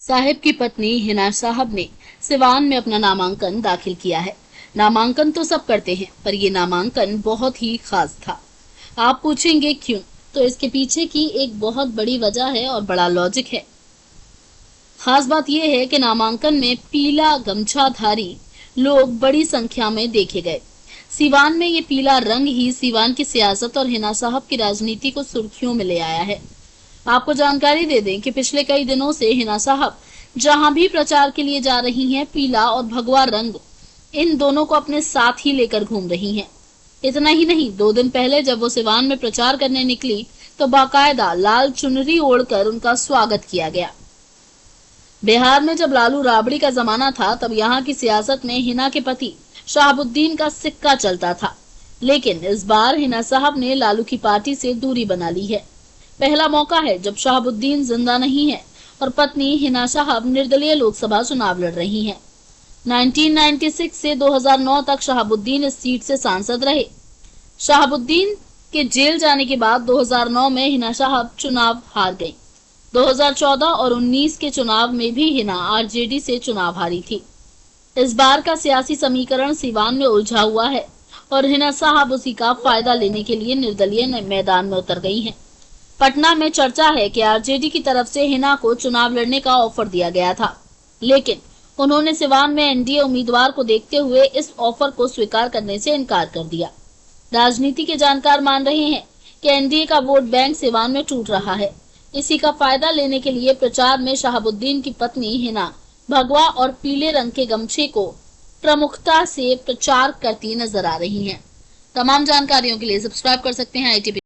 साहिब की पत्नी हिना साहब ने सिवान में अपना नामांकन दाखिल किया है। नामांकन तो सब करते हैं, पर ये नामांकन बहुत ही खास था। आप पूछेंगे क्यों? तो इसके पीछे की एक बहुत बड़ी वजह है और बड़ा लॉजिक है। खास बात यह है कि नामांकन में पीला गमछाधारी लोग बड़ी संख्या में देखे गए। सिवान में ये पीला रंग ही सिवान की सियासत और हिना साहब की राजनीति को सुर्खियों में ले आया है। आपको जानकारी दे दें कि पिछले कई दिनों से हिना साहब जहां भी प्रचार के लिए जा रही हैं, पीला और भगवा रंग इन दोनों को अपने साथ ही लेकर घूम रही हैं। इतना ही नहीं, 2 दिन पहले जब वो सिवान में प्रचार करने निकली तो बाकायदा लाल चुनरी ओढ़कर उनका स्वागत किया गया। बिहार में जब लालू राबड़ी का जमाना था, तब यहाँ की सियासत में हिना के पति शहाबुद्दीन का सिक्का चलता था। लेकिन इस बार हिना साहब ने लालू की पार्टी से दूरी बना ली है। पहला मौका है जब शहाबुद्दीन जिंदा नहीं है और पत्नी हिना साहब निर्दलीय लोकसभा चुनाव लड़ रही हैं। 1996 से 2009 तक शहाबुद्दीन इस सीट से सांसद रहे। शहाबुद्दीन के जेल जाने के बाद 2009 में हिना साहब चुनाव हार गयी। 2014 और 19 के चुनाव में भी हिना आरजेडी से चुनाव हारी थी। इस बार का सियासी समीकरण सिवान में उलझा हुआ है और हिना साहब उसी का फायदा लेने के लिए निर्दलीय मैदान में उतर गई हैं। पटना में चर्चा है कि आरजेडी की तरफ से हिना को चुनाव लड़ने का ऑफर दिया गया था, लेकिन उन्होंने सिवान में एनडीए उम्मीदवार को देखते हुए इस ऑफर को स्वीकार करने से इनकार कर दिया। राजनीति के जानकार मान रहे हैं कि एनडीए का वोट बैंक सिवान में टूट रहा है। इसी का फायदा लेने के लिए प्रचार में शहाबुद्दीन की पत्नी हिना भगवा और पीले रंग के गमछे को प्रमुखता से प्रचार करती नजर आ रही हैं। तमाम जानकारियों के लिए सब्सक्राइब कर सकते हैं ITV।